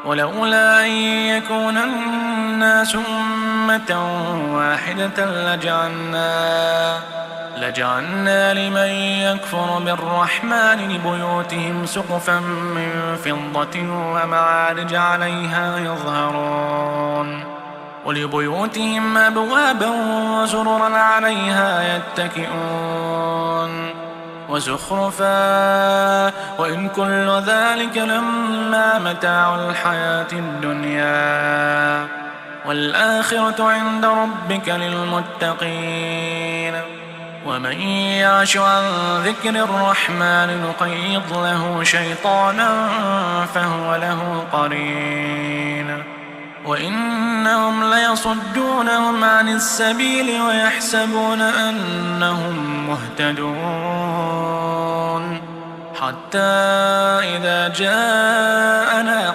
ولولا أن يكون الناس أمة واحدة لجعلنا لمن يكفر بالرحمن لبيوتهم سقفا من فضة ومعارج عليها يظهرون ولبيوتهم أبوابا وسررا عليها يتكئون وزخرفا وإن كل ذلك لما متاع الحياة الدنيا والآخرة عند ربك للمتقين. ومن يعش عن ذكر الرحمن نقيض له شيطانا فهو له قرين وإنهم ليصدونهم عن السبيل ويحسبون أنهم مهتدون حتى إذا جاءنا